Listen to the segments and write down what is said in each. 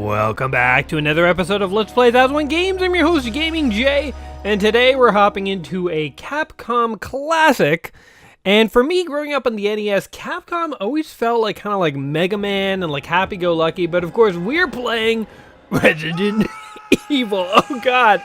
Welcome back to another episode of Let's Play 1001 Games. I'm your host, Gaming Jay, and today we're hopping into a Capcom classic. And for me, growing up on the NES, Capcom always felt like kind of like Mega Man and like Happy-Go-Lucky, but of course we're playing Resident Evil. Oh god,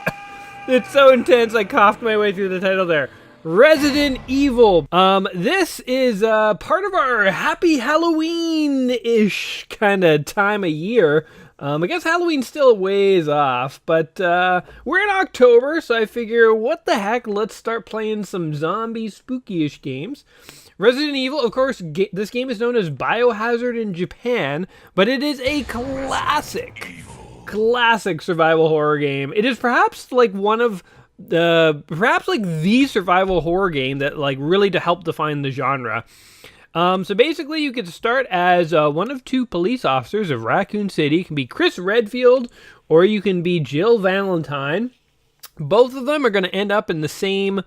it's so intense, I coughed my way through the title there. Resident Evil. This is part of our Happy Halloween-ish kind of time of year. I guess Halloween's still a ways off, but we're in October, so I figure, what the heck, let's start playing some zombie spooky-ish games. Resident Evil, of course, this game is known as Biohazard in Japan, but it is a classic survival horror game. It is perhaps like one of the survival horror game that like really to help define the genre. So basically you get to start as one of two police officers of Raccoon City. You can be Chris Redfield or you can be Jill Valentine. Both of them are going to end up in the same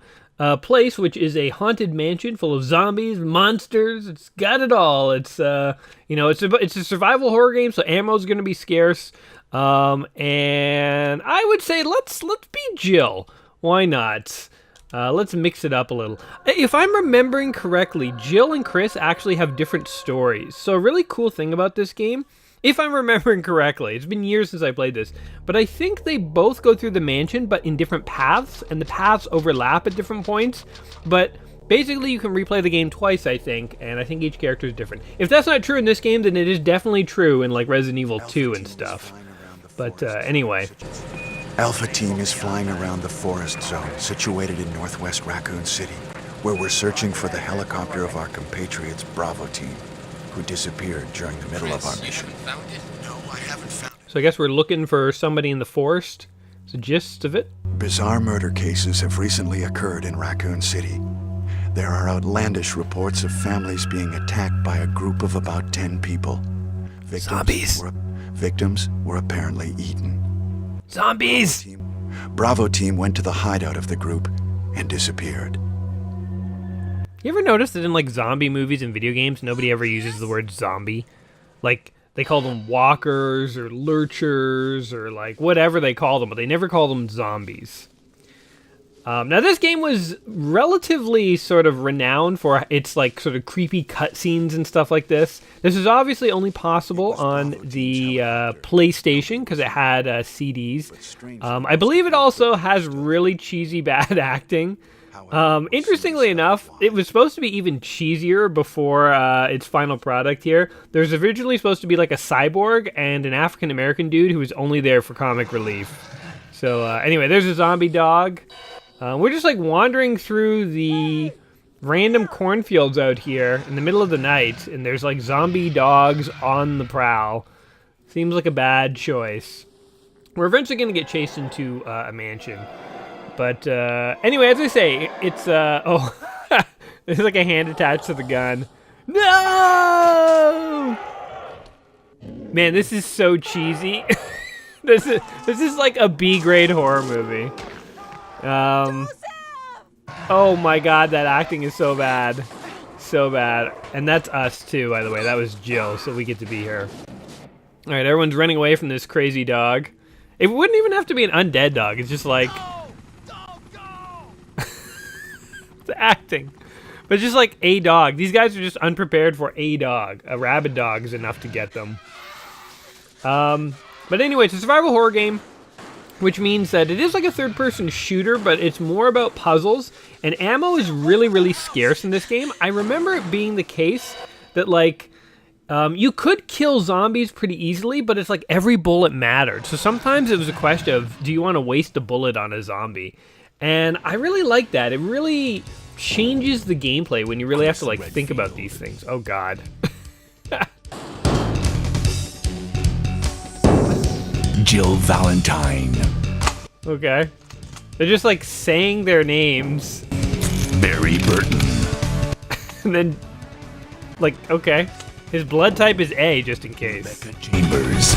place, which is a haunted mansion full of zombies, monsters. It's got it all. It's it's a survival horror game, so ammo's going to be scarce. And I would say let's be Jill. Why not? Let's mix it up a little. If I'm remembering correctly, Jill and Chris actually have different stories. So a really cool thing about this game, if I'm remembering correctly, it's been years since I played this, but I think they both go through the mansion, but in different paths, and the paths overlap at different points. But basically, you can replay the game twice, I think, and I think each character is different. If that's not true in this game, then it is definitely true in like Resident Evil 2 and stuff. But anyway. Alpha Team is flying around the forest zone situated in northwest Raccoon City, where we're searching for the helicopter of our compatriots Bravo Team, who disappeared during the middle of our mission. No, I haven't found it. So I guess we're looking for somebody in the forest. It's the gist of it. Bizarre murder cases have recently occurred in Raccoon City. There are outlandish reports of families being attacked by a group of about 10 people. Victims were apparently eaten. Zombies! Bravo Team went to the hideout of the group and disappeared. You ever notice that in like zombie movies and video games, nobody ever uses the word zombie? Like, they call them walkers or lurchers or like whatever they call them, but they never call them zombies. Now this game was relatively sort of renowned for its like sort of creepy cutscenes and stuff like this. This is obviously only possible on the PlayStation because it had CDs. I believe it also has really cheesy bad acting. Interestingly enough, it was supposed to be even cheesier before its final product here. There's originally supposed to be like a cyborg and an African-American dude who was only there for comic relief. So anyway, there's a zombie dog. We're just like wandering through the random cornfields out here in the middle of the night, and there's like zombie dogs on the prowl. Seems like a bad choice. We're eventually going to get chased into a mansion. But anyway, as I say, it's there's like a hand attached to the gun. No! Man, this is so cheesy. This is like a B-grade horror movie. Oh my god, that acting is so bad. So bad. And that's us too, by the way. That was Jill, so we get to be here. Alright, everyone's running away from this crazy dog. It wouldn't even have to be an undead dog. It's just like... the acting. But it's just like a dog. These guys are just unprepared for a dog. A rabid dog is enough to get them. But anyway, it's a survival horror game, which means that it is like a third-person shooter, but it's more about puzzles, and ammo is really, really scarce in this game. I remember it being the case that, like, you could kill zombies pretty easily, but it's like every bullet mattered. So sometimes it was a question of, do you want to waste a bullet on a zombie? And I really like that. It really changes the gameplay when you really have to, like, think about these things. Oh, God. Jill Valentine. Okay. They're just like saying their names. Barry Burton. And then, like, okay. His blood type is A, just in case. Rebecca Chambers.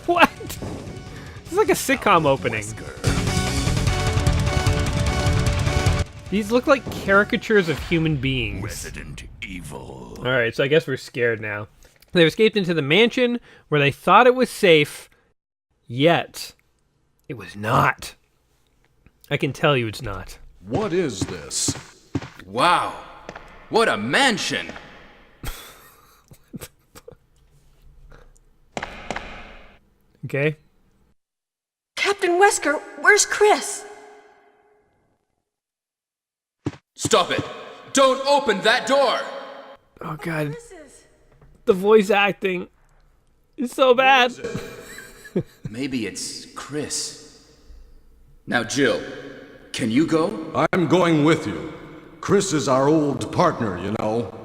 What? It's like a sitcom opening. These look like caricatures of human beings. Resident Evil. Alright, so I guess we're scared now. They've escaped into the mansion where they thought it was safe, yet it was not. I can tell you it's not. What is this? Wow, what a mansion! Okay. Captain Wesker, where's Chris? Stop it! Don't open that door! Oh, God. The voice acting is so bad. Maybe it's Chris. Now, Jill, can you go? I'm going with you. Chris is our old partner, you know.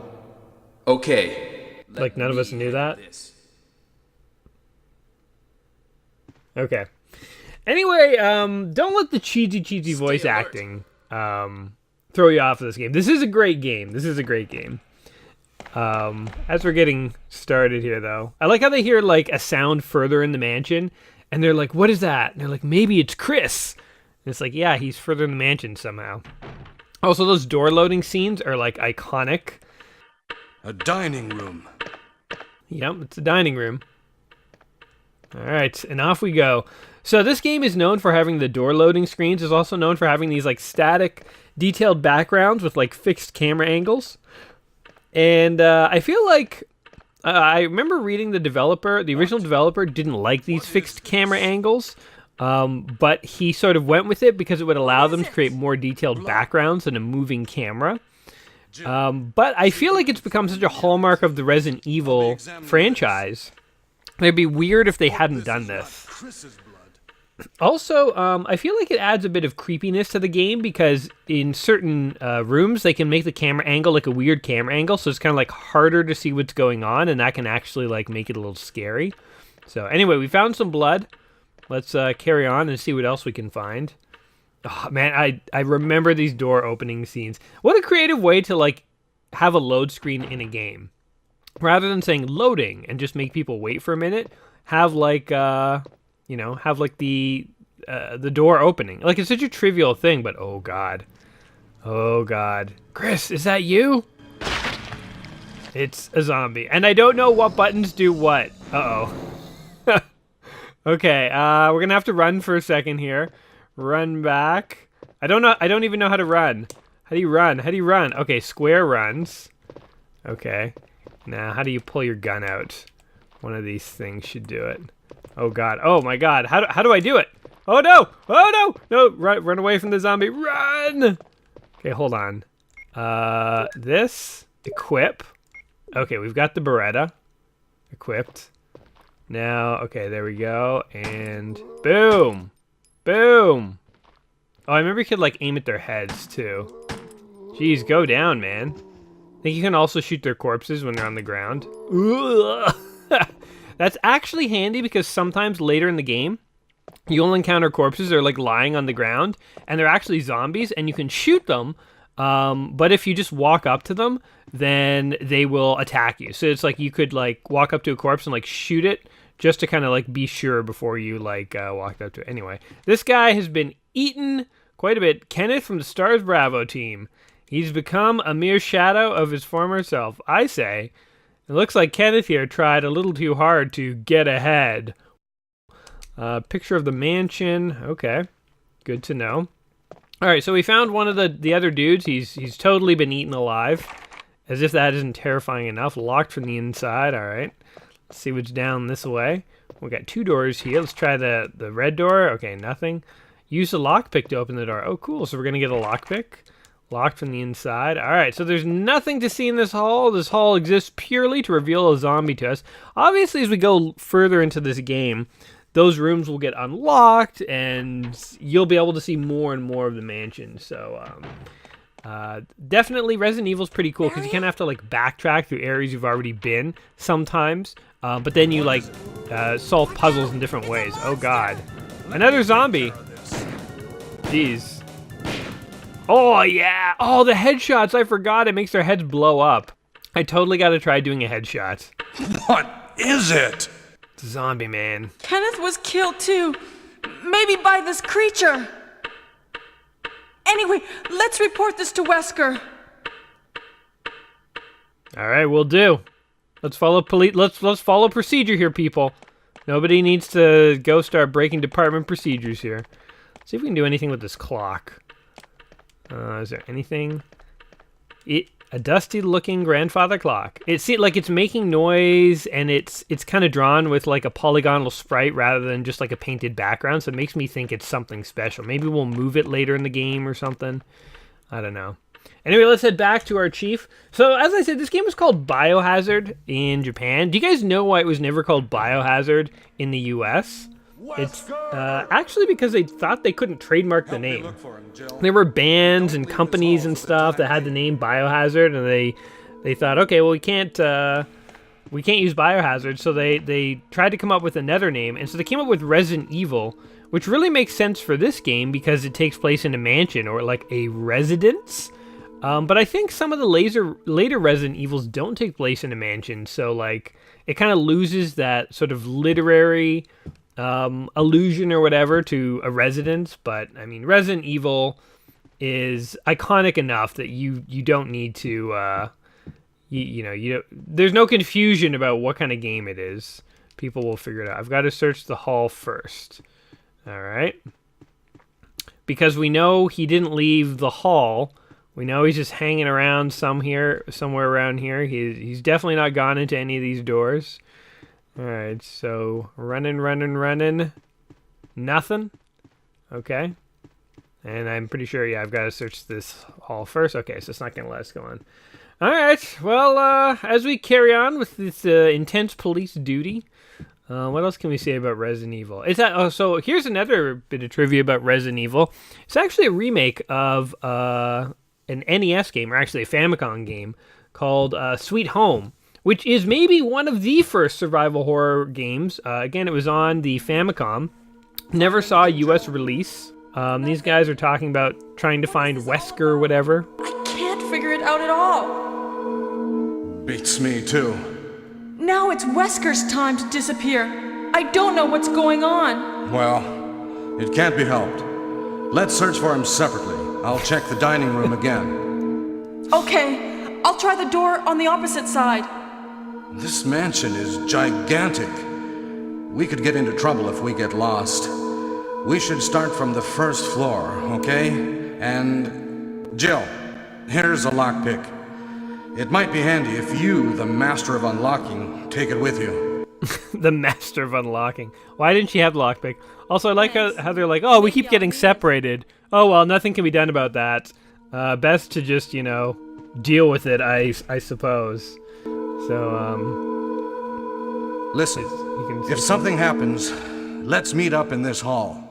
Okay. Like, none of us knew that? Okay. Anyway, don't let the cheesy voice acting throw you off of this game. This is a great game. As we're getting started here, though, I like how they hear, like, a sound further in the mansion, and they're like, what is that? And they're like, maybe it's Chris. And it's like, yeah, he's further in the mansion somehow. Also, those door loading scenes are, like, iconic. A dining room. Yep, it's a dining room. All right, and off we go. So this game is known for having the door loading screens. It's also known for having these, like, static, detailed backgrounds with, like, fixed camera angles. And I feel like I remember reading the original developer didn't like these fixed camera angles, but he sort of went with it because it would allow them to create more detailed backgrounds and a moving camera. But I feel like it's become such a hallmark of the Resident Evil franchise. It'd be weird if they hadn't done this. Also, I feel like it adds a bit of creepiness to the game because in certain rooms, they can make the camera angle like a weird camera angle, so it's kind of like harder to see what's going on, and that can actually like make it a little scary. So anyway, we found some blood. Let's carry on and see what else we can find. Oh, man, I remember these door opening scenes. What a creative way to like have a load screen in a game. Rather than saying loading and just make people wait for a minute, have like have like the door opening. Like, it's such a trivial thing, but oh god. Chris, is that you? It's a zombie. And I don't know what buttons do what. Uh-oh. Okay, we're gonna have to run for a second here. Run back. I don't even know how to run. How do you run? Okay, square runs. Okay. Now, how do you pull your gun out? One of these things should do it. Oh god. Oh my god. How do I do it? Oh no! Oh no! No, run away from the zombie. Run! Okay, hold on. This. Equip. Okay, we've got the Beretta. Equipped. Now, okay, there we go. And boom! Boom! Oh, I remember you could, like, aim at their heads, too. Jeez, go down, man. I think you can also shoot their corpses when they're on the ground. That's actually handy because sometimes later in the game, you'll encounter corpses that are like lying on the ground and they're actually zombies and you can shoot them. But if you just walk up to them, then they will attack you. So it's like you could like walk up to a corpse and like shoot it just to kind of like be sure before you like walked up to it. Anyway, this guy has been eaten quite a bit. Kenneth from the Stars Bravo team. He's become a mere shadow of his former self. I say, it looks like Kenneth here tried a little too hard to get ahead. Picture of the mansion. Okay, good to know. All right, so we found one of the other dudes. He's totally been eaten alive. As if that isn't terrifying enough. Locked from the inside. All right, let's see what's down this way. We got two doors here. Let's try the red door. Okay, nothing. Use the lockpick to open the door. Oh, cool. So we're gonna get a lockpick. Locked from the inside. All right, so there's nothing to see in this hall. This hall exists purely to reveal a zombie to us. Obviously, as we go further into this game, those rooms will get unlocked, and you'll be able to see more and more of the mansion. So, definitely Resident Evil's pretty cool because you kind of have to like backtrack through areas you've already been sometimes, but then you like solve puzzles in different ways. Oh God, another zombie. Jeez. Oh, yeah. Oh, the headshots. I forgot. It makes their heads blow up. I totally got to try doing a headshot. What is it? It's a zombie, man. Kenneth was killed too. Maybe by this creature. Anyway, let's report this to Wesker. All right, we'll do. Let's follow let's follow procedure here, people. Nobody needs to go start breaking department procedures here. Let's see if we can do anything with this clock. Is there anything? A dusty-looking grandfather clock. It seems like it's making noise, and it's kind of drawn with like a polygonal sprite rather than just like a painted background. So it makes me think it's something special. Maybe we'll move it later in the game or something. I don't know. Anyway, let's head back to our chief. So, as I said, this game was called Biohazard in Japan. Do you guys know why it was never called Biohazard in the US? It's actually because they thought they couldn't trademark the name. There were bands and companies and stuff that had the name Biohazard, and they thought, okay, well, we can't use Biohazard, so they tried to come up with another name, and so they came up with Resident Evil, which really makes sense for this game because it takes place in a mansion or like a residence. But I think some of the later Resident Evils don't take place in a mansion, so like it kind of loses that sort of literary allusion or whatever to a residence. But I mean, Resident Evil is iconic enough that you don't need to there's no confusion about what kind of game it is. People will figure it out. I've got to search the hall first. All right, because we know he didn't leave the hall. We know he's just hanging around somewhere around here. He's definitely not gone into any of these doors. All right, so running. Nothing. Okay. And I'm pretty sure, yeah, I've got to search this hall first. Okay, so it's not going to let us go on. All right, well, as we carry on with this intense police duty, what else can we say about Resident Evil? So here's another bit of trivia about Resident Evil. It's actually a remake of an NES game, or actually a Famicom game, called Sweet Home, which is maybe one of the first survival horror games. Again, it was on the Famicom. Never saw a US release. These guys are talking about trying to find Wesker or whatever. I can't figure it out at all. Beats me, too. Now it's Wesker's time to disappear. I don't know what's going on. Well, it can't be helped. Let's search for him separately. I'll check the dining room again. Okay, I'll try the door on the opposite side. This mansion is gigantic. We could get into trouble if we get lost. We should start from the first floor, okay? And Jill, here's a lockpick. It might be handy if you, the master of unlocking, take it with you. The master of unlocking. Why didn't she have the lockpick? Also, I like how they're like, oh, we keep getting separated. Oh, well, nothing can be done about that. Best to just, deal with it, I suppose. So, listen, if something happens, let's meet up in this hall.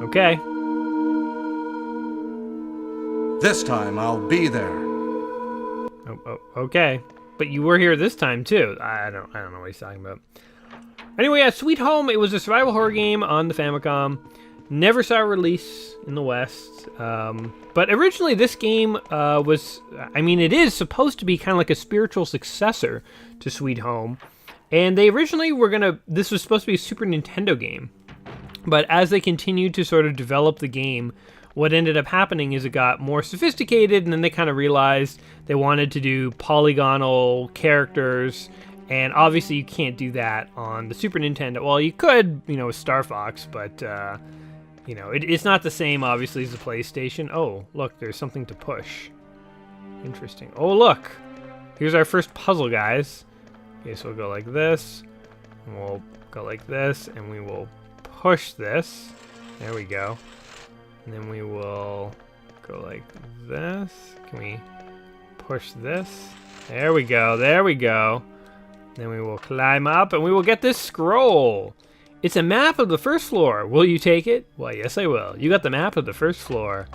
Okay. This time, I'll be there. Oh, okay. But you were here this time, too. I don't know what he's talking about. Anyway, yeah, Sweet Home, it was a survival horror game on the Famicom. Never saw a release in the West. But originally this game it is supposed to be kind of like a spiritual successor to Sweet Home. And they originally this was supposed to be a Super Nintendo game. But as they continued to sort of develop the game, what ended up happening is it got more sophisticated, and then they kind of realized they wanted to do polygonal characters. And obviously you can't do that on the Super Nintendo. Well, you could, with Star Fox, but, it's not the same, obviously, as the PlayStation. Oh, look, there's something to push. Interesting. Oh, look. Here's our first puzzle, guys. Okay, so we'll go like this, and we'll go like this, and we will push this. There we go. And then we will go like this. Can we push this? There we go. There we go. Then we will climb up and we will get this scroll. It's a map of the first floor. Will you take it? Well, yes, I will. You got the map of the first floor.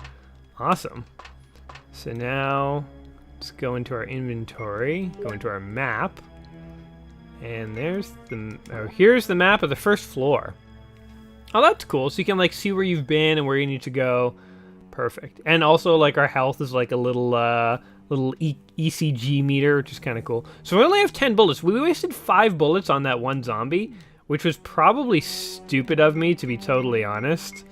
Awesome. So now let's go into our inventory, go into our map. And here's the map of the first floor. Oh, that's cool. So you can see where you've been and where you need to go. Perfect. And also our health is like a little ECG meter, which is kind of cool. So we only have 10 bullets. We wasted 5 bullets on that one zombie, which was probably stupid of me, to be totally honest.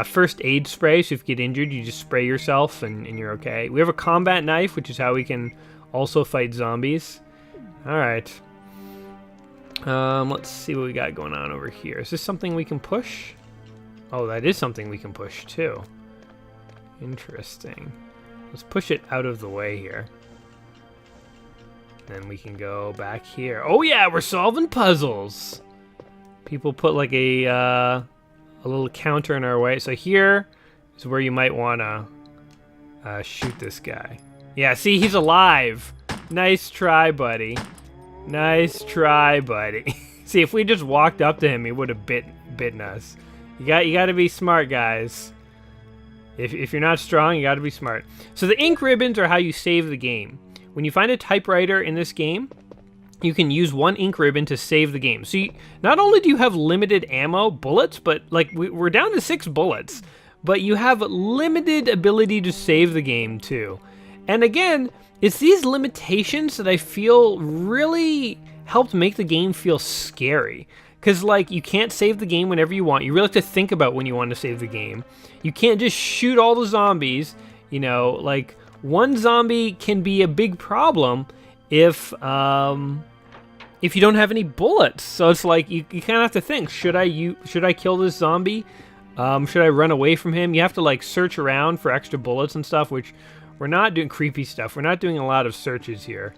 First aid spray, so if you get injured, you just spray yourself and you're okay. We have a combat knife, which is how we can also fight zombies. All right. Let's see what we got going on over here. Is this something we can push? Oh, that is something we can push too. Interesting. Let's push it out of the way here. Then we can go back here. Oh yeah, we're solving puzzles. People put like a little counter in our way. So here is where you might want to shoot this guy. Yeah, see, he's alive. Nice try, buddy. Nice try, buddy. See, if we just walked up to him, he would have bitten us. You got to be smart, guys. If you're not strong, you got to be smart. So the ink ribbons are how you save the game. When you find a typewriter in this game, you can use one ink ribbon to save the game. So not only do you have limited ammo, bullets, but like we're down to 6 bullets, but you have limited ability to save the game too. And again, it's these limitations that I feel really helped make the game feel scary. Because, like, you can't save the game whenever you want. You really have to think about when you want to save the game. You can't just shoot all the zombies. You know, like, one zombie can be a big problem if you don't have any bullets. So it's like, you kind of have to think, should I kill this zombie? Should I run away from him? You have to, like, search around for extra bullets and stuff, which we're not doing creepy stuff. We're not doing a lot of searches here.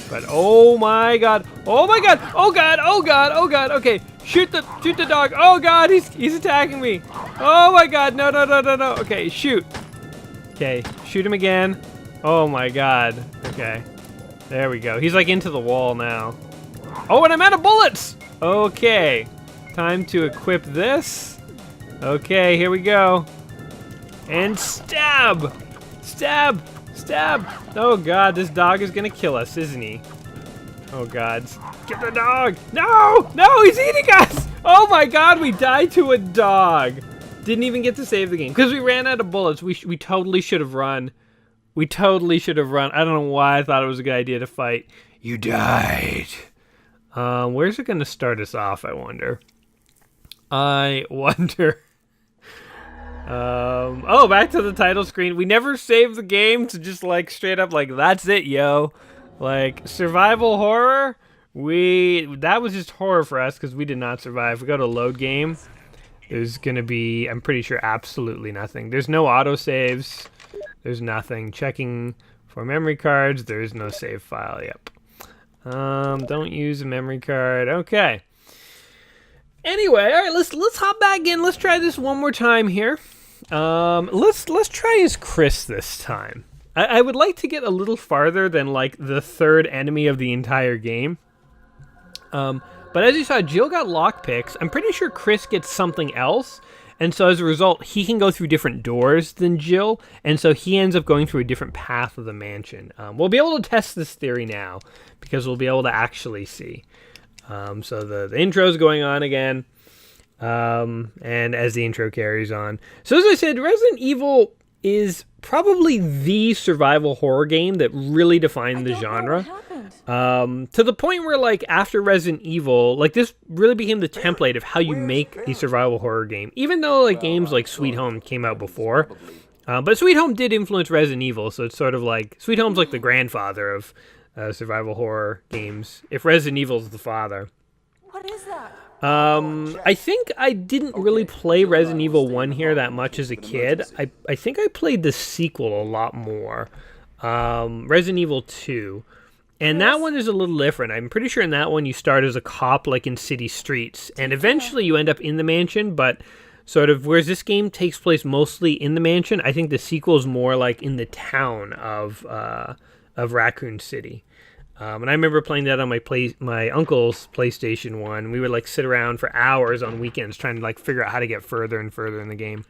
But oh my god, oh my god, oh god, oh god, oh god, okay, shoot the dog, oh god, he's attacking me, oh my god, no, okay, shoot, okay, shoot him again, oh my god, okay, there we go, he's like into the wall now, oh, and I'm out of bullets, okay, time to equip this, okay, here we go, and stab, oh god, this dog is gonna kill us, isn't he? Oh god, get the dog! No, he's eating us! Oh my god, we died to a dog. Didn't even get to save the game because we ran out of bullets. We totally should have run. I don't know why I thought it was a good idea to fight. You died. Where's it gonna start us off, I wonder? Oh, back to the title screen. We never saved the game to just like straight up like that's it, yo. Like survival horror, that was just horror for us because we did not survive. If we go to load game, there's gonna be, I'm pretty sure, absolutely nothing. There's no autosaves. There's nothing. Checking for memory cards. There is no save file. Yep. Don't use a memory card. Okay. Anyway, all right. Let's hop back in. Let's try this one more time here. Let's try as Chris this time. I would like to get a little farther than like the third enemy of the entire game. But as you saw, Jill got lockpicks. I'm pretty sure Chris gets something else. And so as a result, he can go through different doors than Jill. And so he ends up going through a different path of the mansion. We'll be able to test this theory now because we'll be able to actually see. So the intro's going on again. And as the intro carries on. So as I said, Resident Evil is probably the survival horror game that really defined the genre. To the point where, like, after Resident Evil, like, this really became the template of how you make a survival horror game. Even though, like, games like Sweet Home came out before. But Sweet Home did influence Resident Evil, so it's sort of like, Sweet Home's like the grandfather of survival horror games, if Resident Evil's the father. What is that? I think I didn't really play Resident Evil 1 here that much as a kid. I think I played the sequel a lot more. Resident Evil 2. And that one is a little different. I'm pretty sure in that one you start as a cop, like in city streets. And eventually you end up in the mansion, but sort of, whereas this game takes place mostly in the mansion, I think the sequel is more like in the town of Raccoon City. And I remember playing that on my uncle's PlayStation 1. We would like sit around for hours on weekends trying to like figure out how to get further and further in the game.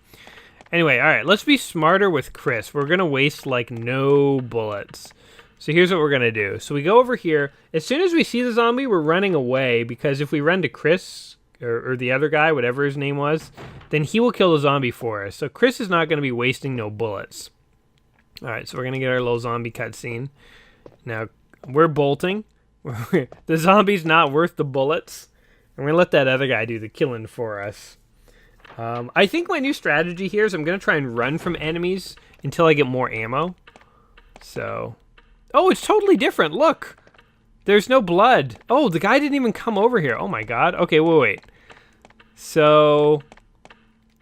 Anyway, all right, let's be smarter with Chris. We're going to waste like no bullets. So here's what we're going to do. So we go over here. As soon as we see the zombie, we're running away because if we run to Chris or the other guy, whatever his name was, then he will kill the zombie for us. So Chris is not going to be wasting no bullets. All right, so we're going to get our little zombie cutscene. Now, we're bolting. The zombie's not worth the bullets. I'm going to let that other guy do the killing for us. I think my new strategy here is I'm going to try and run from enemies until I get more ammo. So Oh, it's totally different. Look. There's no blood. Oh, the guy didn't even come over here. Oh my god. Okay, wait. So,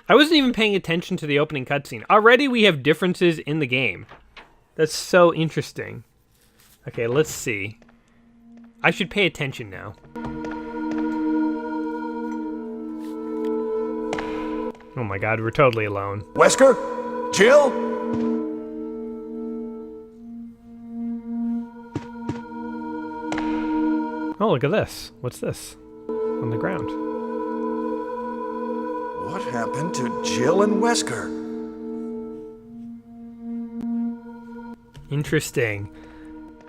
I wasn't even paying attention to the opening cutscene. Already we have differences in the game. That's so interesting. Okay, let's see. I should pay attention now. Oh my god, we're totally alone. Wesker? Jill? Oh, look at this. What's this? On the ground. What happened to Jill and Wesker? Interesting.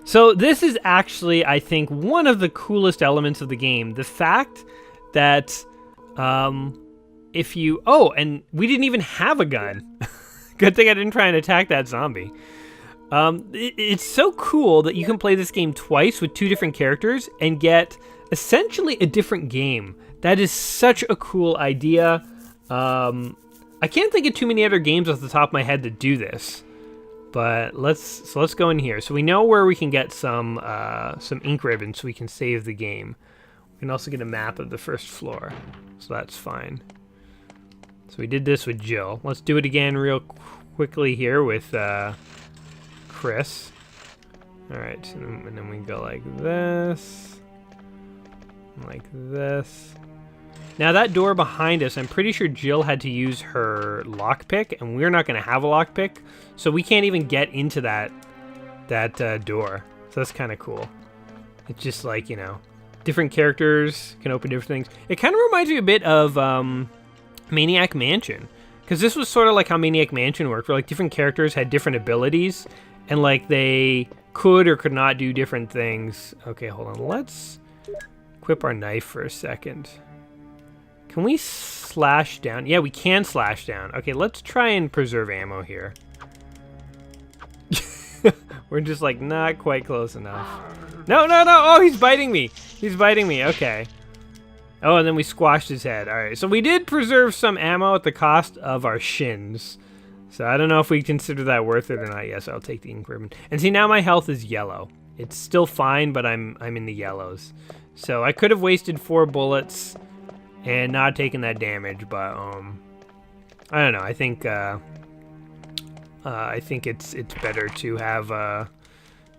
So this is actually, I think, one of the coolest elements of the game. The fact that if you... Oh, and we didn't even have a gun. Good thing I didn't try and attack that zombie. It's so cool that you can play this game twice with 2 different characters and get essentially a different game. That is such a cool idea. I can't think of too many other games off the top of my head that do this. But let's go in here. So we know where we can get some ink ribbons so we can save the game. We can also get a map of the first floor, so that's fine. So we did this with Jill. Let's do it again real quickly here with Chris. All right, and then we go like this, like this. Now that door behind us, I'm pretty sure Jill had to use her lockpick, and we're not going to have a lockpick, so we can't even get into that door. So that's kind of cool. It's just like, you know, different characters can open different things. It kind of reminds me a bit of Maniac Mansion, because this was sort of like how Maniac Mansion worked, where like different characters had different abilities, and like they could or could not do different things. Okay, hold on. Let's equip our knife for a second. Can we slash down? Yeah, we can slash down. Okay, let's try and preserve ammo here. We're just like not quite close enough. No. Oh, he's biting me. He's biting me. Okay. Oh, and then we squashed his head. All right, so we did preserve some ammo at the cost of our shins. So I don't know if we consider that worth it or not. Yes, I'll take the ink ribbon. And see, now my health is yellow. It's still fine, but I'm in the yellows. So I could have wasted 4 bullets and not taken that damage, but I don't know. I think it's better to have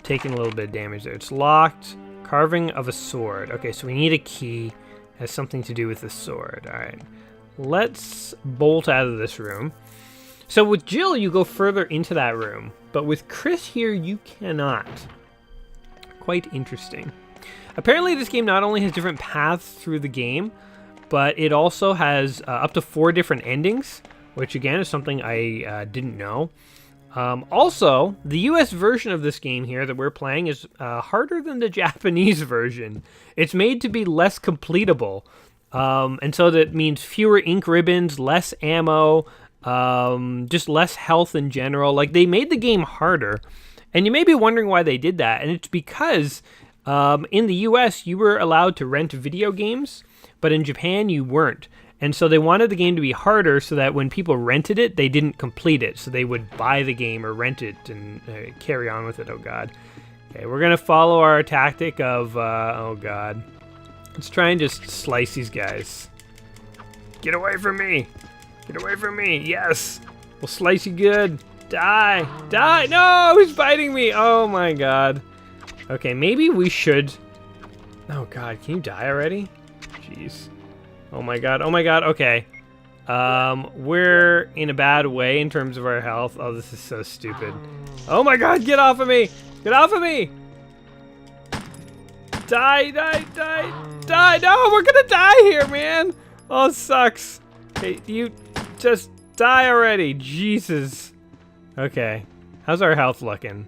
taken a little bit of damage there. It's locked. Carving of a sword. Okay, so we need a key. It has something to do with the sword. All right, let's bolt out of this room. So with Jill, you go further into that room, but with Chris here, you cannot. Quite interesting. Apparently, this game not only has different paths through the game, but it also has up to 4 different endings, which again is something I didn't know. Also, the US version of this game here that we're playing is harder than the Japanese version. It's made to be less completable, and so that means fewer ink ribbons, less ammo, just less health in general. Like, they made the game harder, and you may be wondering why they did that, and it's because in the US you were allowed to rent video games, but in Japan you weren't. And so they wanted the game to be harder so that when people rented it, they didn't complete it. So they would buy the game or rent it and carry on with it. Oh, God. Okay, we're going to follow our tactic of, oh, God. Let's try and just slice these guys. Get away from me. Get away from me. Yes. We'll slice you good. Die. Die. No, he's biting me. Oh, my God. Okay, maybe we should... Oh, God. Can you die already? Jeez. Oh my god, okay. We're in a bad way in terms of our health. Oh, this is so stupid. Oh my god, get off of me! Get off of me! Die, die, die, die! No, we're gonna die here, man! Oh, it sucks. Hey, you just die already, Jesus. Okay, how's our health looking?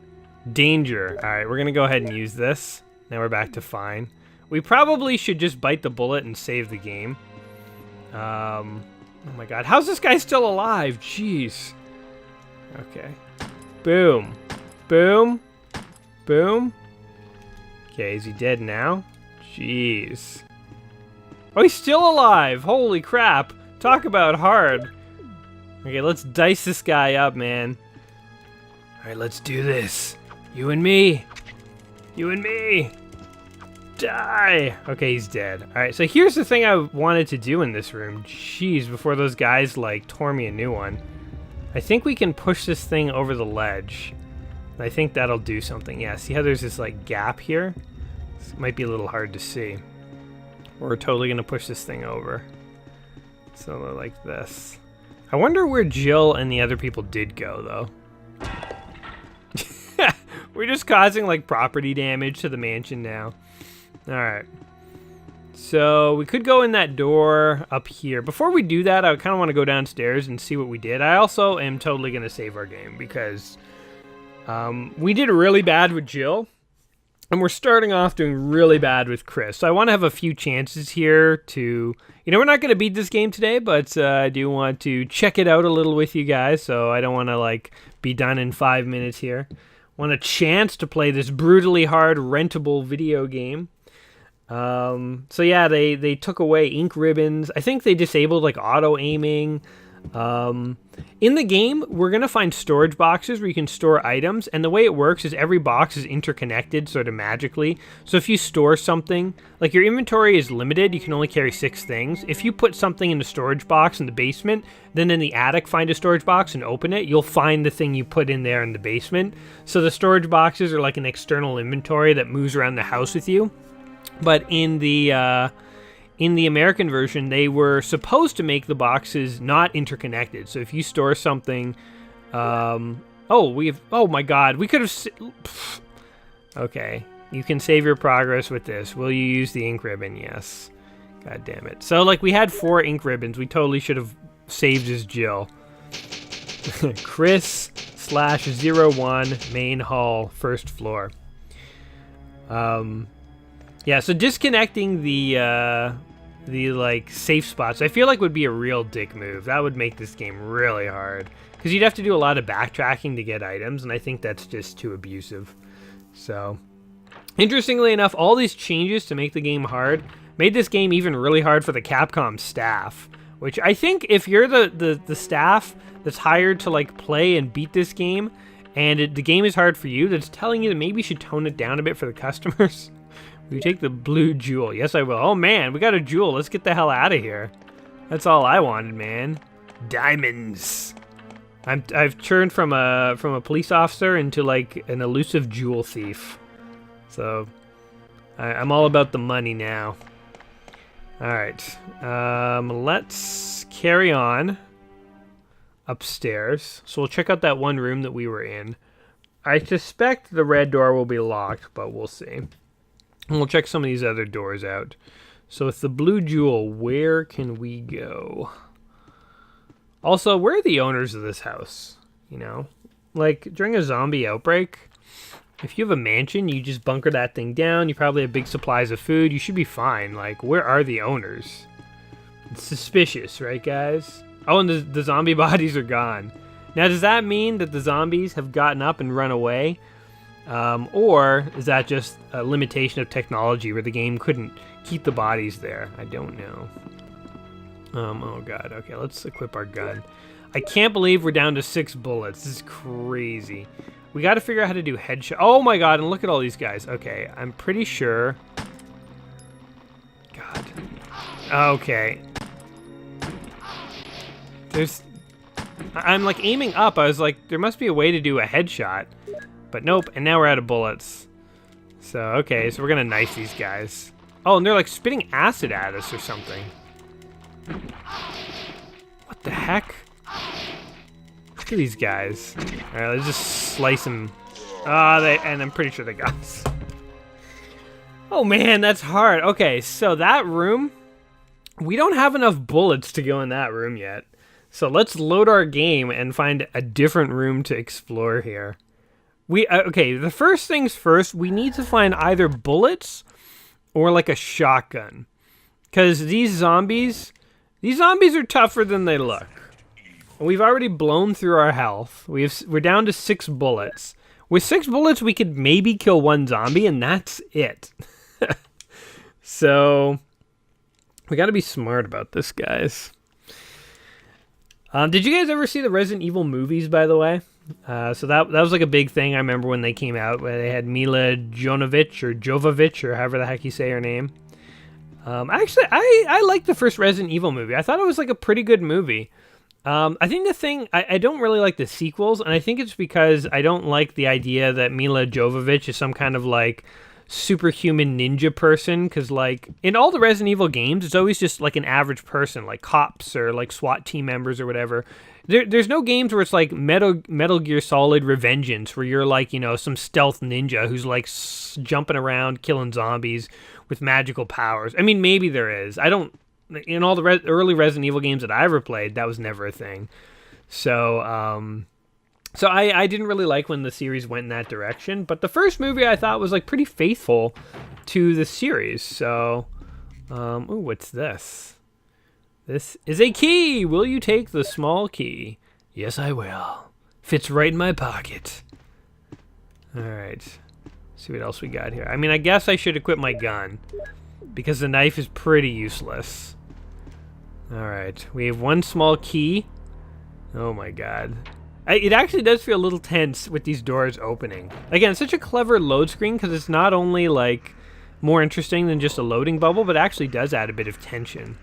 Danger. Alright, we're gonna go ahead and use this. Now we're back to fine. We probably should just bite the bullet and save the game. Oh my god, how's this guy still alive? Jeez. Okay. Boom. Boom. Boom. Okay, is he dead now? Jeez. Oh, he's still alive! Holy crap! Talk about hard. Okay, let's dice this guy up, man. Alright, let's do this. You and me. You and me. Die. Okay, he's dead. All right, so here's the thing I wanted to do in this room. Jeez, before those guys, like, tore me a new one. I think we can push this thing over the ledge. I think that'll do something. Yeah, see how there's this, like, gap here? This might be a little hard to see. We're totally going to push this thing over. So, like this. I wonder where Jill and the other people did go, though. We're just causing, like, property damage to the mansion now. Alright. So, we could go in that door up here. Before we do that, I kind of want to go downstairs and see what we did. I also am totally going to save our game because we did really bad with Jill. And we're starting off doing really bad with Chris. So I want to have a few chances here to... we're not going to beat this game today, but I do want to check it out a little with you guys. So I don't want to, like, be done in 5 minutes here. Want a chance to play this brutally hard, rentable video game. So yeah, they took away ink ribbons. I think they disabled, like, auto-aiming. In the game, we're going to find storage boxes where you can store items, and the way it works is every box is interconnected sort of magically. So if you store something, like your inventory is limited, you can only carry 6 things. If you put something in the storage box in the basement, then in the attic find a storage box and open it, you'll find the thing you put in there in the basement. So the storage boxes are like an external inventory that moves around the house with you. But in the American version, they were supposed to make the boxes not interconnected. So if you store something, oh my God, we could have. Okay, you can save your progress with this. Will you use the ink ribbon? Yes. God damn it. So like we had 4 ink ribbons. We totally should have saved as Jill. Chris/01 main hall, first floor. Yeah, so disconnecting the like safe spots, I feel like would be a real dick move. That would make this game really hard because you'd have to do a lot of backtracking to get items, and I think that's just too abusive. So, interestingly enough, all these changes to make the game hard made this game even really hard for the Capcom staff, which I think if you're the staff that's hired to like play and beat this game, and the game is hard for you, that's telling you that maybe you should tone it down a bit for the customers. We take the blue jewel. Yes, I will. Oh, man, we got a jewel. Let's get the hell out of here. That's all I wanted, man. Diamonds. I've turned from a police officer into, like, an elusive jewel thief. So, I'm all about the money now. All right. Let's carry on upstairs. So we'll check out that one room that we were in. I suspect the red door will be locked, but we'll see. And we'll check some of these other doors out. So with the blue jewel, where can we go? Also, where are the owners of this house? You know, like during a zombie outbreak, if you have a mansion, you just bunker that thing down. You probably have big supplies of food. You should be fine. Like, where are the owners? It's suspicious, right, guys? Oh, and the zombie bodies are gone. Now, does that mean that the zombies have gotten up and run away? Or is that just a limitation of technology where the game couldn't keep the bodies there? I don't know. Oh god, okay, let's equip our gun. I can't believe we're down to 6 bullets. This is crazy. We gotta figure out how to do headshot. Oh my god, and look at all these guys. Okay, I'm pretty sure... God. Okay. I'm like aiming up. I was like, there must be a way to do a headshot. But nope, and now we're out of bullets. So, okay, so we're gonna knife these guys. Oh, and they're like spitting acid at us or something. What the heck? Look at these guys. Alright, let's just slice them. And I'm pretty sure they got us. Oh man, that's hard. Okay, so that room, we don't have enough bullets to go in that room yet. So let's load our game and find a different room to explore here. Okay, the first things first, we need to find either bullets or like a shotgun. Because these zombies are tougher than they look. We've already blown through our health. We're down to 6 bullets. With 6 bullets, we could maybe kill 1 zombie, and that's it. So, we gotta be smart about this, guys. Did you guys ever see the Resident Evil movies, by the way? So that was like a big thing. I remember when they came out, where they had Mila Jovovich, or however the heck you say her name. Actually, I liked the first Resident Evil movie. I thought it was like a pretty good movie. I think the thing, I don't really like the sequels, and I think it's because I don't like the idea that Mila Jovovich is some kind of like superhuman ninja person, because like in all the Resident Evil games, it's always just like an average person, like cops or like SWAT team members or whatever. There's no games where it's like Metal Gear Solid Revengeance, where you're like, you know, some stealth ninja who's like jumping around killing zombies with magical powers. I mean, maybe there is. I don't. In all the early Resident Evil games that I ever played, that was never a thing. So, I didn't really like when the series went in that direction. But the first movie I thought was like pretty faithful to the series. So, ooh, what's this? This is a key. Will you take the small key? Yes, I will. Fits right in my pocket. All right. See what else we got here. I mean, I guess I should equip my gun, because the knife is pretty useless. Alright, we have one small key. Oh my god. It actually does feel a little tense with these doors opening. Again, such a clever load screen, because it's not only like more interesting than just a loading bubble, but actually does add a bit of tension.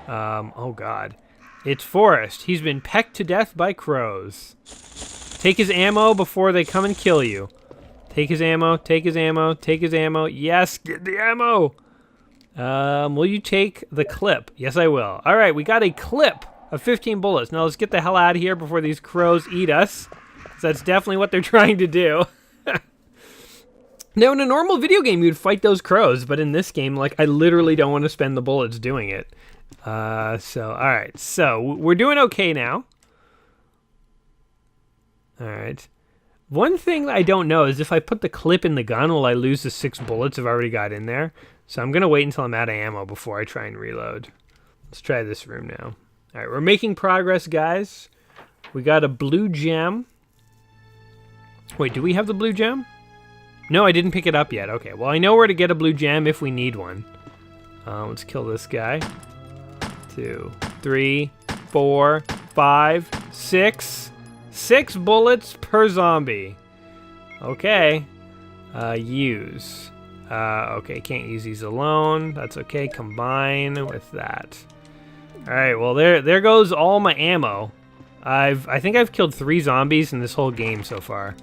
Oh god. It's Forrest. He's been pecked to death by crows. Take his ammo before they come and kill you. Take his ammo, take his ammo, take his ammo. Yes, get the ammo! Will you take the clip? Yes, I will. All right, we got a clip of 15 bullets. Now let's get the hell out of here before these crows eat us. So that's definitely what they're trying to do. Now, in a normal video game, you'd fight those crows, but in this game, like, I literally don't want to spend the bullets doing it. All right. So we're doing okay now. All right. One thing that I don't know is if I put the clip in the gun, will I lose the 6 bullets I've already got in there? So I'm going to wait until I'm out of ammo before I try and reload. Let's try this room now. All right, we're making progress, guys. We got a blue gem. Wait, do we have the blue gem? No, I didn't pick it up yet. Okay, well, I know where to get a blue gem if we need one. Let's kill this guy. 2, 3, 4, 5, 6. 6 bullets per zombie. Okay. Use. Okay, can't use these alone. That's okay. Combine with that. All right. Well, there goes all my ammo. I think I've killed 3 zombies in this whole game so far.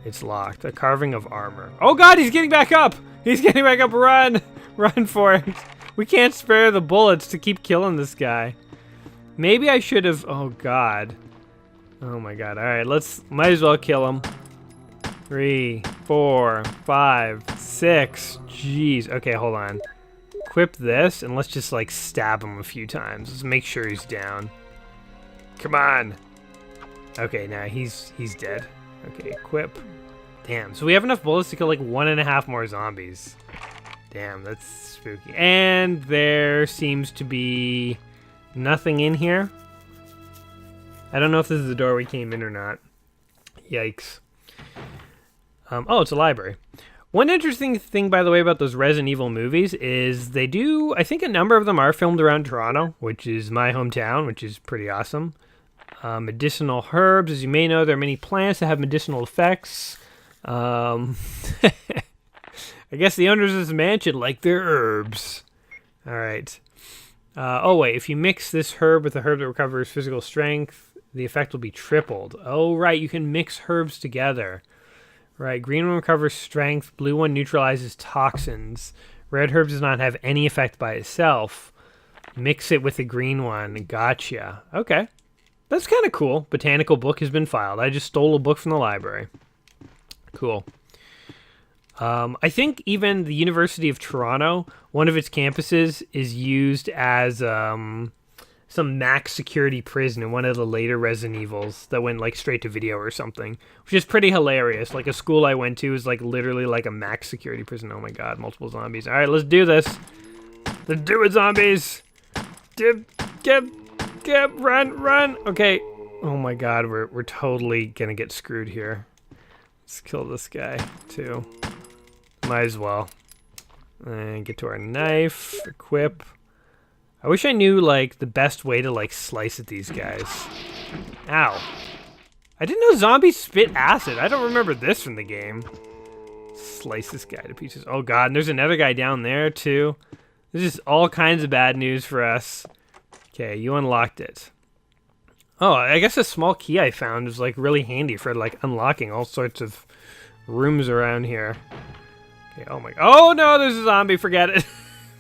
It's locked. A carving of armor. Oh God, he's getting back up. He's getting back up. Run, run for it. We can't spare the bullets to keep killing this guy. Maybe I should have. Oh God. Oh my God. All right. Might as well kill him. 3, 4, 5, 6. Jeez. Okay, hold on. Equip this, and let's just, like, stab him a few times. Let's make sure he's down. Come on. Okay, now he's dead. Okay, equip. Damn, so we have enough bullets to kill, like, 1.5 more zombies. Damn, that's spooky. And there seems to be nothing in here. I don't know if this is the door we came in or not. Yikes. Oh, it's a library. One interesting thing, by the way, about those Resident Evil movies is they do, I think a number of them are filmed around Toronto, which is my hometown, which is pretty awesome. Medicinal herbs. As you may know, there are many plants that have medicinal effects. I guess the owners of this mansion like their herbs. All right. Oh, wait. If you mix this herb with a herb that recovers physical strength, the effect will be tripled. Oh, right. You can mix herbs together. Right, green one recovers strength, blue one neutralizes toxins. Red herb does not have any effect by itself. Mix it with the green one. Gotcha. Okay. That's kind of cool. Botanical book has been filed. I just stole a book from the library. Cool. I think even the University of Toronto, one of its campuses is used as some max security prison in one of the later Resident Evils that went like straight to video or something, which is pretty hilarious. Like a school I went to is like literally like a max security prison. Oh my God, multiple zombies. All right, let's do this. Let's do it, zombies. Get, run. Okay. Oh my God, we're totally gonna get screwed here. Let's kill this guy too. Might as well. And get to our knife, equip. I wish I knew, like, the best way to, like, slice at these guys. Ow. I didn't know zombies spit acid. I don't remember this from the game. Slice this guy to pieces. Oh god, and there's another guy down there too. This is all kinds of bad news for us. Okay, you unlocked it. Oh, I guess a small key I found is like really handy for like unlocking all sorts of rooms around here. Okay, oh my, oh no, there's a zombie, forget it.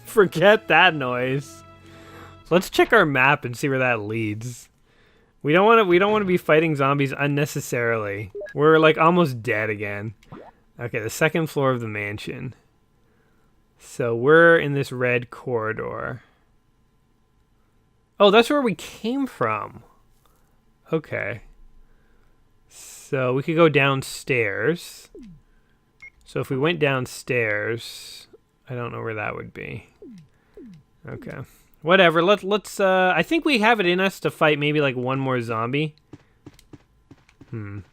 Forget that noise. So let's check our map and see where that leads. We don't want to be fighting zombies unnecessarily. We're like almost dead again. Okay, the second floor of the mansion. So we're in this red corridor. Oh, that's where we came from. Okay. So we could go downstairs. So if we went downstairs, I don't know where that would be. Okay. Whatever, let's I think we have it in us to fight maybe like one more zombie. Well,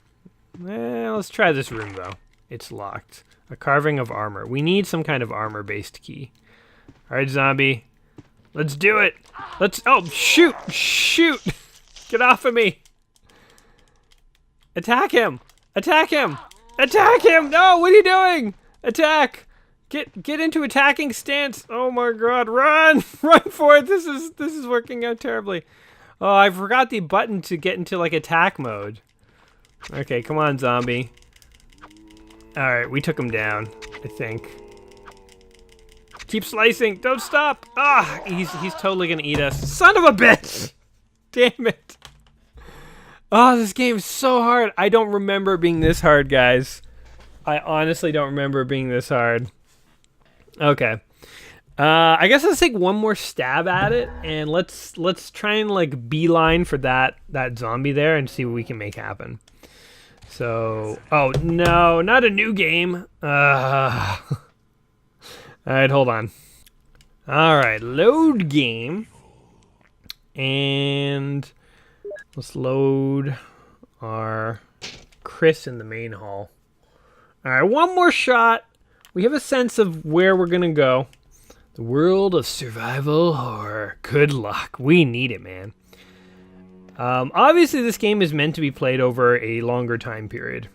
let's try this room though. It's locked. A carving of armor. We need some kind of armor-based key. Alright, zombie. Let's do it! Oh, shoot! Shoot! Get off of me! Attack him! Attack him! Attack him! No, what are you doing? Attack! Get into attacking stance. Oh my god, run! Run for it. This is working out terribly. Oh, I forgot the button to get into like attack mode. Okay, come on, zombie. Alright, we took him down, I think. Keep slicing. Don't stop. Ah, he's totally gonna eat us. Son of a bitch! Damn it. Oh, this game is so hard. I don't remember it being this hard, guys. I honestly don't remember it being this hard. Okay. I guess let's take one more stab at it, and let's try and like beeline for that zombie there and see what we can make happen. So, oh no, not a new game. All right, hold on. All right, load game, and let's load our Chris in the main hall. All right, one more shot. We have a sense of where we're gonna go. The world of survival horror. Good luck. We need it, man. Obviously, this game is meant to be played over a longer time period,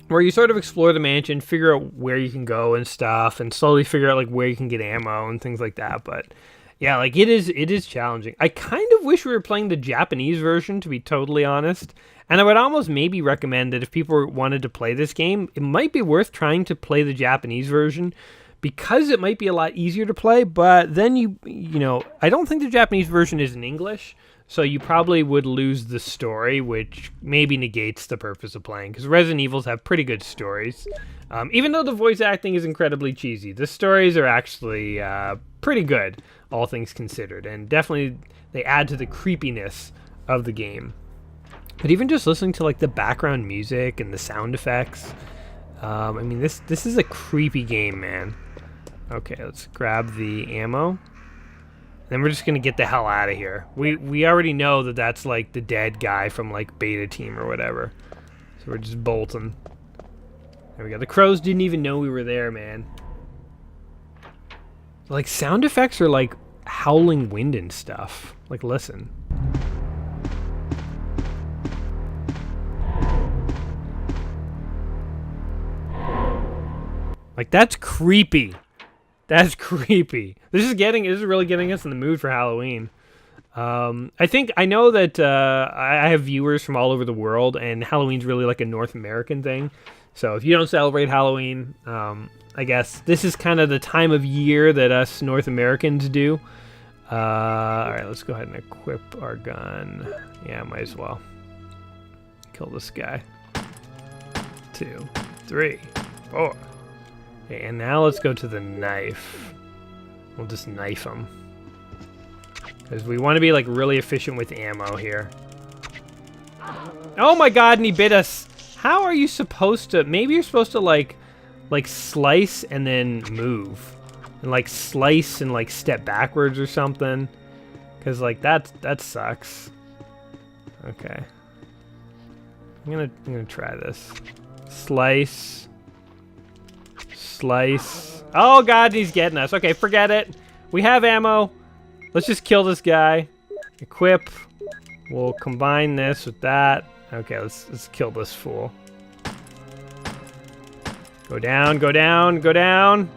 where you sort of explore the mansion, figure out where you can go and stuff, and slowly figure out like where you can get ammo and things like that. But yeah, like it is challenging. I kind of wish we were playing the Japanese version, to be totally honest. And I would almost maybe recommend that if people wanted to play this game, it might be worth trying to play the Japanese version, because it might be a lot easier to play. But then you know, I don't think the Japanese version is in English, so you probably would lose the story, which maybe negates the purpose of playing, because Resident Evils have pretty good stories. Even though the voice acting is incredibly cheesy, the stories are actually pretty good, all things considered, and definitely they add to the creepiness of the game. But even just listening to like the background music and the sound effects, I mean, this is a creepy game, man. Okay, let's grab the ammo. Then we're just gonna get the hell out of here. We already know that that's like the dead guy from like Beta Team or whatever. So we're just bolting. There we go. The crows didn't even know we were there, man. Like sound effects are like howling wind and stuff. Like listen. Like that's creepy. That's creepy. This is really getting us in the mood for Halloween. I know that I have viewers from all over the world, and Halloween's really like a North American thing. So if you don't celebrate Halloween, I guess this is kind of the time of year that us North Americans do. All right, let's go ahead and equip our gun. Yeah, might as well. Kill this guy. 2, 3, 4. Okay, and now let's go to the knife. We'll just knife him, because we want to be like really efficient with ammo here. Oh my god, and he bit us. How are you supposed to? Maybe you're supposed to like slice and then move, and like slice and like step backwards or something, because like that sucks. Okay, I'm gonna try this. Slice. Slice. Oh god, he's getting us. Okay, forget it. We have ammo. Let's just kill this guy. Equip. We'll combine this with that. Okay, let's kill this fool. Go down, go down, go down.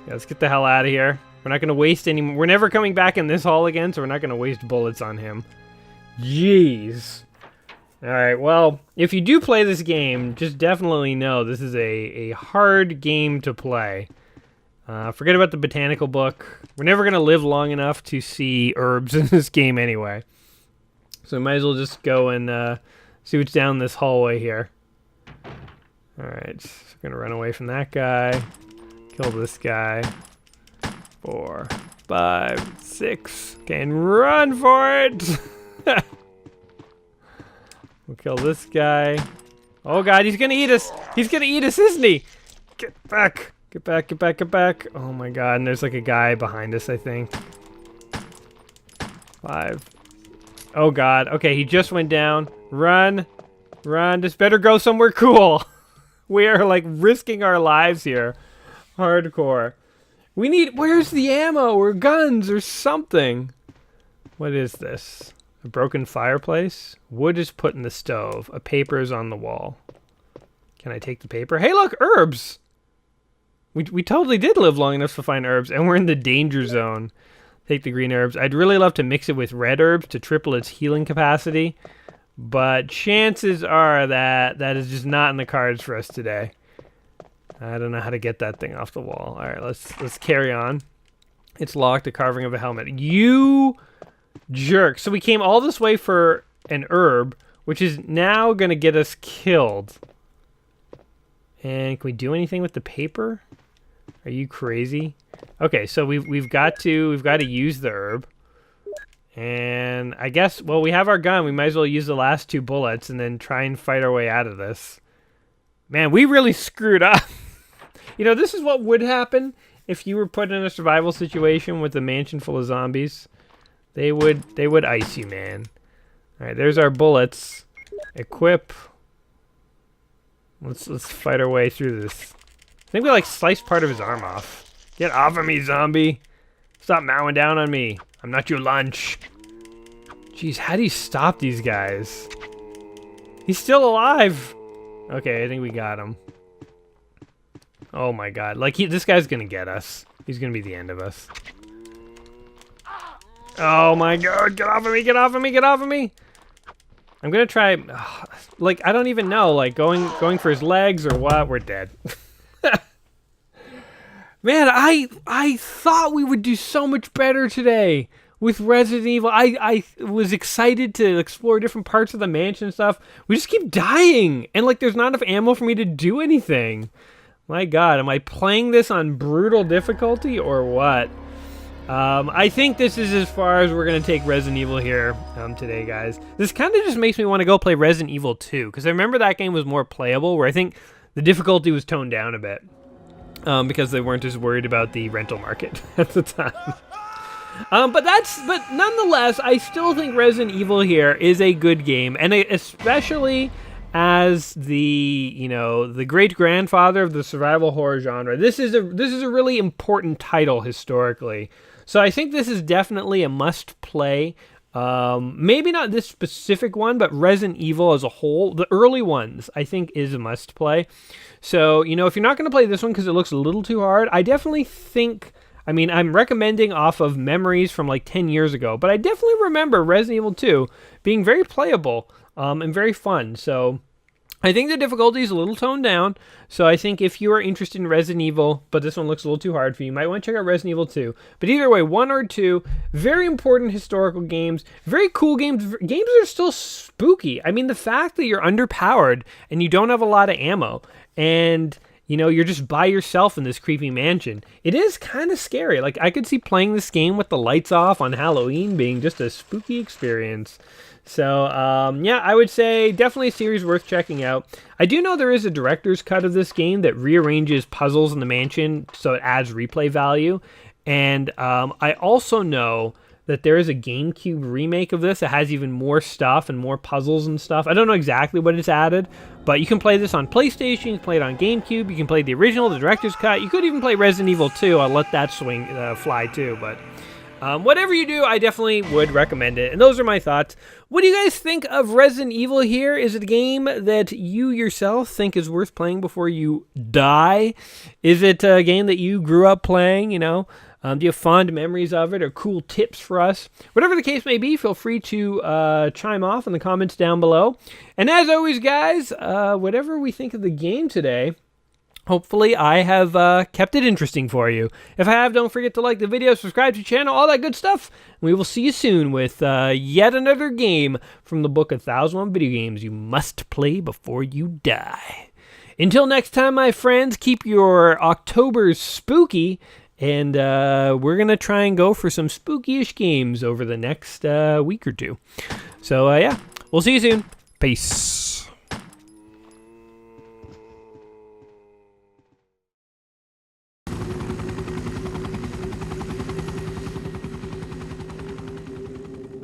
Yeah, let's get the hell out of here. We're not going to waste any... We're never coming back in this hall again, so we're not going to waste bullets on him. Jeez. Alright, well, if you do play this game, just definitely know this is a hard game to play. Forget about the botanical book. We're never going to live long enough to see herbs in this game anyway. So we might as well just go and see what's down this hallway here. Alright, so we're going to run away from that guy. Kill this guy. 4, 5, 6. Okay, and run for it! We'll kill this guy. Oh god, he's gonna eat us! He's gonna eat us, isn't he? Get back! Get back, get back, get back. Oh my god, and there's like a guy behind us, I think. 5. Oh god, okay, he just went down. Run! Run, this better go somewhere cool. We are like risking our lives here. Hardcore. We need, where's the ammo or guns or something? What is this? A broken fireplace? Wood is put in the stove. A paper is on the wall. Can I take the paper? Hey look, herbs! We totally did live long enough to find herbs, and we're in the danger zone. Take the green herbs. I'd really love to mix it with red herbs to triple its healing capacity, but chances are that that is just not in the cards for us today. I don't know how to get that thing off the wall. All right, let's carry on. It's locked. A carving of a helmet. You jerk. So we came all this way for an herb, which is now going to get us killed. And can we do anything with the paper? Are you crazy? Okay, so we've got to use the herb. And I guess, well, we have our gun. We might as well use the last 2 bullets and then try and fight our way out of this. Man, we really screwed up. You know, this is what would happen if you were put in a survival situation with a mansion full of zombies. They would ice you, man. All right, there's our bullets. Equip. Let's fight our way through this. I think we like sliced part of his arm off. Get off of me, zombie! Stop mowing down on me. I'm not your lunch. Jeez, how do you stop these guys? He's still alive. Okay, I think we got him. Oh my god, like this guy's gonna get us. He's gonna be the end of us. Oh my god, get off of me, get off of me, get off of me! I'm gonna try, like, I don't even know, like, going for his legs or what. We're dead. Man, I thought we would do so much better today with Resident Evil. I was excited to explore different parts of the mansion and stuff. We just keep dying, and like, there's not enough ammo for me to do anything. My god, am I playing this on brutal difficulty or what? I think this is as far as we're going to take Resident Evil here today, guys. This kind of just makes me want to go play Resident Evil 2, because I remember that game was more playable, where I think the difficulty was toned down a bit, because they weren't as worried about the rental market at the time. But nonetheless, I still think Resident Evil here is a good game, and especially as the great-grandfather of the survival horror genre. This is a really important title historically. So I think this is definitely a must-play. Maybe not this specific one, but Resident Evil as a whole, the early ones, I think is a must-play. So, if you're not going to play this one because it looks a little too hard, I definitely think, I'm recommending off of memories from like 10 years ago, but I definitely remember Resident Evil 2 being very playable and very fun. So I think the difficulty is a little toned down. So I think if you are interested in Resident Evil, but this one looks a little too hard for you, you might want to check out Resident Evil 2. But either way, 1 or 2, very important historical games, very cool games. Games that are still spooky. The fact that you're underpowered and you don't have a lot of ammo, and you're just by yourself in this creepy mansion, it is kind of scary. Like, I could see playing this game with the lights off on Halloween being just a spooky experience. So, yeah, I would say definitely a series worth checking out. I do know there is a director's cut of this game that rearranges puzzles in the mansion so it adds replay value. And I also know that there is a GameCube remake of this that has even more stuff and more puzzles and stuff. I don't know exactly what it's added, but you can play this on PlayStation, you can play it on GameCube, you can play the original, the director's cut. You could even play Resident Evil 2. I'll let that fly too, but Whatever you do, I definitely would recommend it. And those are my thoughts. What do you guys think of Resident Evil here? Is it a game that you yourself think is worth playing before you die? Is it a game that you grew up playing, you know? Do you have fond memories of it or cool tips for us? Whatever the case may be, feel free to chime off in the comments down below. And as always, guys, whatever we think of the game today, hopefully I have kept it interesting for you. If I have, don't forget to like the video, subscribe to the channel, all that good stuff. We will see you soon with yet another game from the book 1001 Video Games You Must Play Before You Die. Until next time, my friends, keep your Octobers spooky, and we're going to try and go for some spooky-ish games over the next week or two. So, yeah, we'll see you soon. Peace.